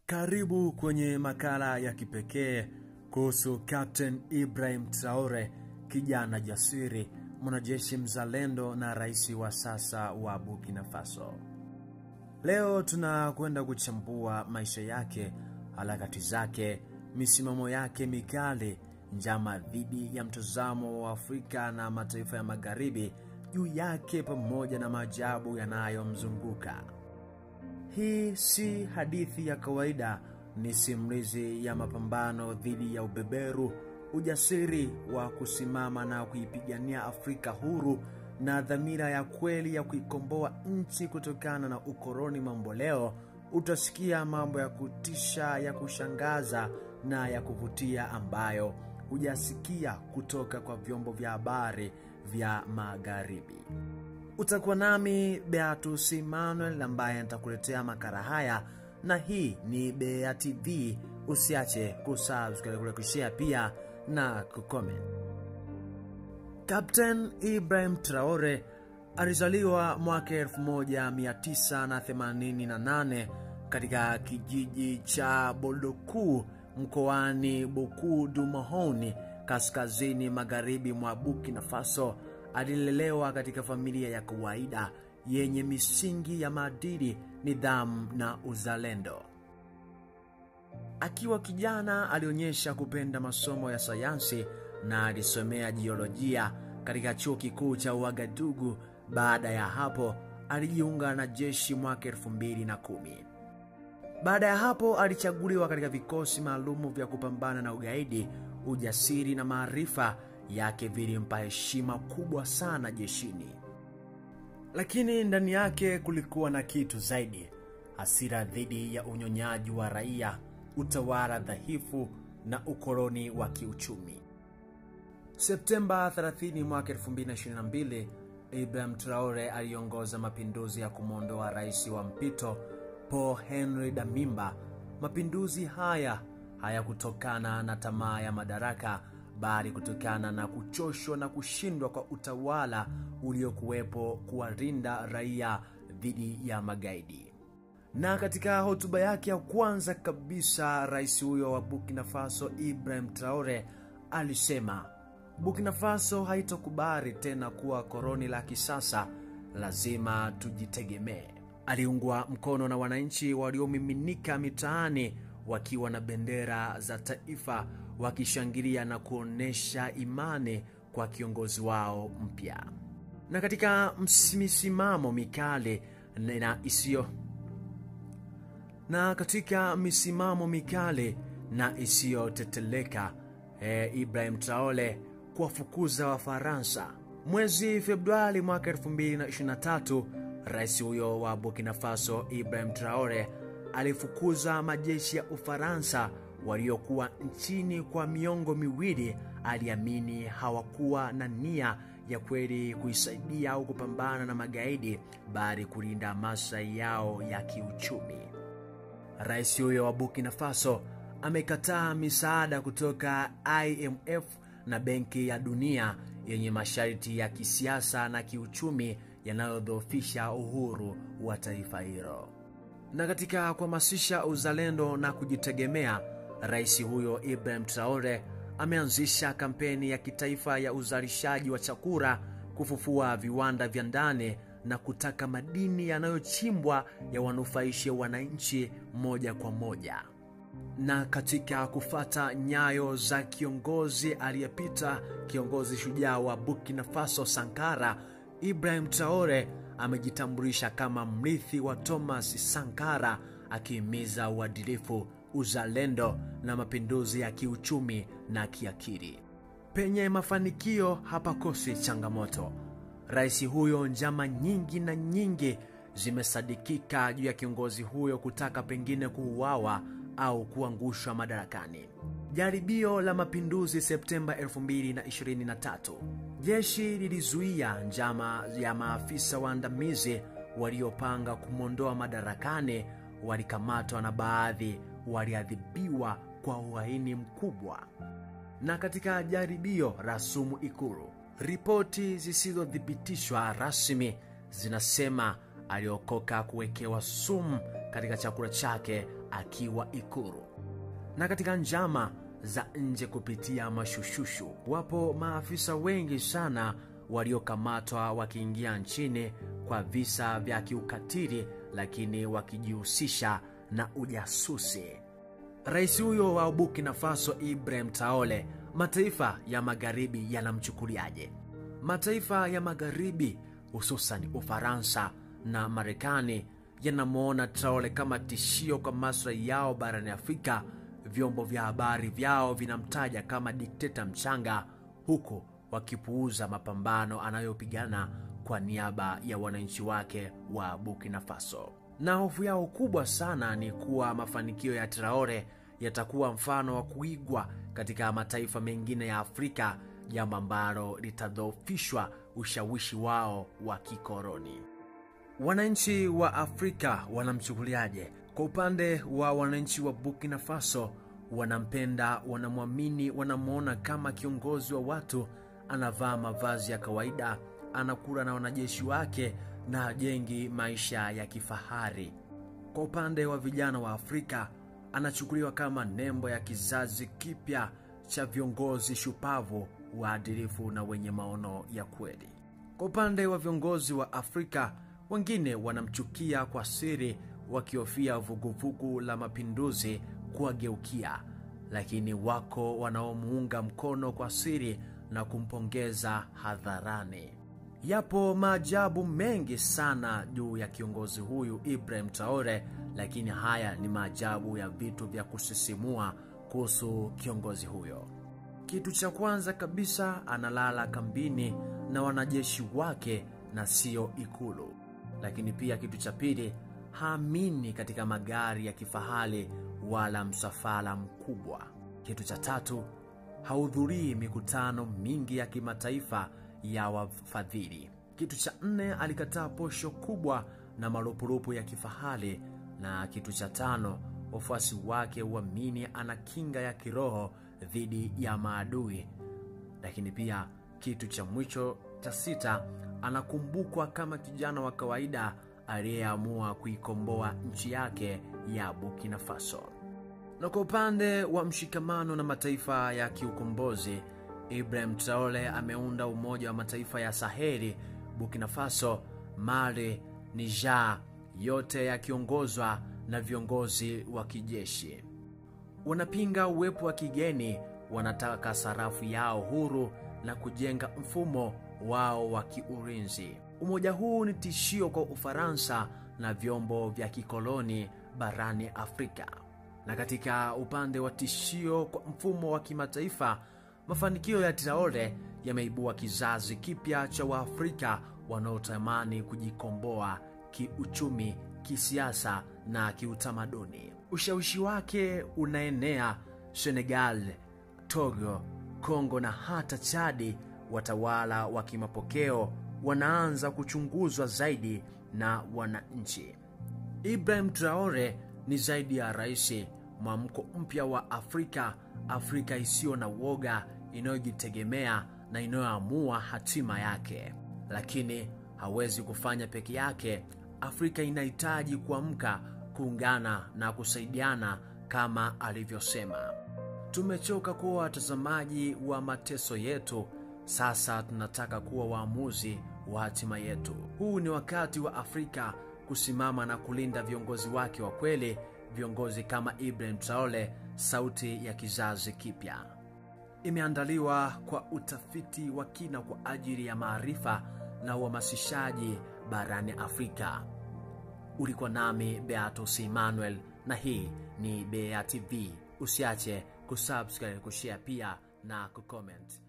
Karibu kwenye makala ya kipekee kuhusu Captain Ibrahim Traore, kijana jasiri, mwanajeshi mzalendo na rais wa sasa wa Burkina Faso. Leo tunakwenda kuchambua maisha yake, harakati zake, misimamo yake mikali, njama dhidi ya mtazamo wa Afrika na mataifa ya Magharibi juu yake, pamoja na maajabu yanayomzunguka. Hii si hadithi ya kawaida, ni simulizi ya mapambano dhidi ya ubeberu, ujasiri wa kusimama na kuipigania Afrika huru, na dhamira ya kweli ya kuikomboa nchi kutokana na ukoloni mamboleo. Utasikia mambo ya kutisha, ya kushangaza na ya kuvutia ambayo hujasikia kutoka kwa vyombo vya habari vya Magharibi. Utakuwa nami Beatus Emmanuel ambaye nitakuletea makala haya, na hii ni Bea TV. Usiache kusubscribe, kushare pia na kucomment. Captain Ibrahim Traore alizaliwa mwaka 1988 katika kijiji cha Boldoku mkoani Boku du Mahoni, kaskazini magharibi mwa Burkina Faso. Alilelewa katika familia ya kawaida yenye misingi ya maadili, nidhamu na uzalendo. Akiwa kijana alionyesha kupenda masomo ya sayansi na alisomea jiolojia katika chuo kikuu cha Ouagadougou. Baada ya hapo alijiunga na jeshi mwaka 2010. Baada ya hapo alichaguliwa katika vikosi maalumu vya kupambana na ugaidi. Ujasiri na maarifa yake vilimpa heshima kubwa sana jeshini. Lakini ndani yake kulikuwa na kitu zaidi: hasira dhidi ya unyonyaji wa raia, utawala dhaifu na ukoloni wa kiuchumi. Septemba 30 mwaka 2022, Ibrahim Traore aliongoza mapinduzi ya kumwondoa rais wa mpito Paul Henri Damiba. Mapinduzi haya hayakutokana na tamaa ya madaraka, bali kutokana na kuchoshwa na kushindwa kwa utawala uliokuwepo kuwalinda raia dhidi ya magaidi. Na katika hotuba yake ya kwanza kabisa, rais huyo wa Burkina Faso Ibrahim Traore alisema, Burkina Faso haitokubali tena kuwa koloni la kisasa, lazima tujitegemee. Aliungwa mkono na wananchi waliomiminika mitaani wakiwa na bendera za taifa, wakishangilia na kuonesha imani kwa kiongozi wao mpya. Na katika misimamo mikali na isiyoteteleka, Ibrahim Traore kuwafukuza Wafaransa. Mwezi Februari mwaka 2023, rais huyo wa Burkina Faso Ibrahim Traore alifukuza majeshi ya Ufaransa waliokuwa nchini kwa miongo miwili. Aliamini hawakuwa na nia ya kweli kuisaidia au kupambana na magaidi, bali kulinda maslahi yao ya kiuchumi. Rais huyo wa Burkina Faso amekataa misaada kutoka IMF na Benki ya Dunia yenye masharti ya kisiasa na kiuchumi yanayodhoofisha uhuru wa taifa hilo. Na katika kuhamasisha uzalendo na kujitegemea, rais huyo Ibrahim Traore ameanzisha kampeni ya kitaifa ya uzalishaji wa chakula, kufufua viwanda vya ndani na kutaka madini yanayochimbwa ya wanufaishe wananchi moja kwa moja. Na katika kufata nyayo za kiongozi aliyepita, kiongozi shujaa wa Burkina Faso Sankara, Ibrahim Traore amejitambulisha kama mrithi wa Thomas Sankara, akihimiza uadilifu, uzalendo na mapinduzi ya kiuchumi na kiakili. Penye mafanikio hapakosi changamoto. Rais huyo, njama nyingi zimesadikika juu ya kiongozi huyo kutaka pengine kuuawa au kuangushwa madarakani. Jaribio la mapinduzi Septemba 2023. Jeshi lilizuia njama ya maafisa waandamizi waliopanga kumwondoa madarakani. Walikamatwa na baadhi waliadhibiwa kwa uhaini mkubwa. Na katika jaribio la sumu Ikulu, ripoti zisizothibitishwa rasmi zinasema aliokoka kuwekewa sumu katika chakula chake akiwa Ikulu. Na katika njama za nje kupitia mashushushu, wapo maafisa wengi sana waliokamatwa wakiingia nchini kwa visa vya kiukatili, lakini wakijihusisha na ujasusi. Rais huyo wa Burkina Faso Ibrahim Traore, mataifa ya magharibi yanamchukuliaje? Mataifa ya magharibi hususan Ufaransa na Marekani yanamuona Traore kama tishio kwa maslahi yao barani Afrika. Vyombo vya habari vyao vinamtaja kama dikteta mchanga, huku wakipuuza mapambano anayopigana kwa niaba ya wananchi wake wa Burkina Faso. Na hofu yao kubwa sana ni kuwa mafanikio ya Traore yatakuwa mfano wa kuigwa katika mataifa mengine ya Afrika, jambo ambalo litadhoofishwa ushawishi wao wa kikoloni. Wananchi wa Afrika wanamchukuliaje? Kwa upande wa wananchi wa Burkina Faso, wanampenda, wanamwamini, wanamuona kama kiongozi wa watu. Anavaa mavazi ya kawaida, anakula na wanajeshi wake na hajengi maisha ya kifahari. Kwa upande wa vijana wa Afrika, anachukuliwa kama nembo ya kizazi kipya cha viongozi shupavu, waadilifu na wenye maono ya kweli. Kwa upande wa viongozi wa Afrika, wengine wanamchukia kwa siri, wakihofia vuguvugu la mapinduzi kuwageukia, lakini wako wanaomuunga mkono kwa siri na kumpongeza hadharani. Yapo maajabu mengi sana juu ya kiongozi huyu Ibrahim Traore, lakini haya ni maajabu ya vitu vya kusisimua kuhusu kiongozi huyo. Kitu cha kwanza kabisa, analala kambini na wanajeshi wake na sio Ikulu. Lakini pia kitu cha pili, haamini katika magari ya kifahari wala msafara mkubwa. Kitu cha tatu, hahudhurii mikutano mingi ya kimataifa ya wafadhili. Kitu cha nne, alikataa posho kubwa na marupurupu ya kifahari. Na kitu cha tano, wafuasi wake huamini ana kinga ya kiroho dhidi ya maadui. Lakini pia kitu cha mwisho cha sita, anakumbukwa kama kijana wa kawaida aliyeamua kuikomboa nchi yake ya Burkina Faso. Na kwa upande wa mshikamano na mataifa ya kiukombozi, Ibrahim Traore ameunda Umoja wa Mataifa ya Saheli, Burkina Faso, Mali, Niger, yote yakiongozwa na viongozi wa kijeshi. Wanapinga uwepo wa kigeni, wanataka sarafu yao huru na kujenga mfumo wao wa kiulinzi. Umoja huu ni tishio kwa Ufaransa na vyombo vya kikoloni barani Afrika. Na katika upande wa tishio kwa mfumo wa kimataifa, mafanikio ya Traore yameibua kizazi kipya cha Waafrika wanaotamani kujikomboa kiuchumi, kisiasa na kiutamaduni. Ushawishi wake unaenea Senegal, Togo, Kongo na hata Chadi. Watawala wa kimapokeo wanaanza kuchunguzwa zaidi na wananchi. Ibrahim Traore ni zaidi ya rais, mwamko mpya wa Afrika, Afrika isiyo na woga, inayojitegemea na inayoamua hatima yake. Lakini hawezi kufanya peke yake. Afrika inahitaji kuamka, kuungana na kusaidiana kama alivyosema. Tumechoka kuwa watazamaji wa mateso yetu, sasa tunataka kuwa waamuzi wa hatima yetu. Huu ni wakati wa Afrika kusimama na kulinda viongozi wake wa kweli, viongozi kama Ibrahim Traore, sauti ya kizazi kipya. Imeandaliwa kwa utafiti wa kina kwa ajili ya maarifa na uhamasishaji barani Afrika. Ulikuwa nami Beatus Emmanuel na hii ni Bea TV. Usiache kusubscribe, kushare pia na kucomment.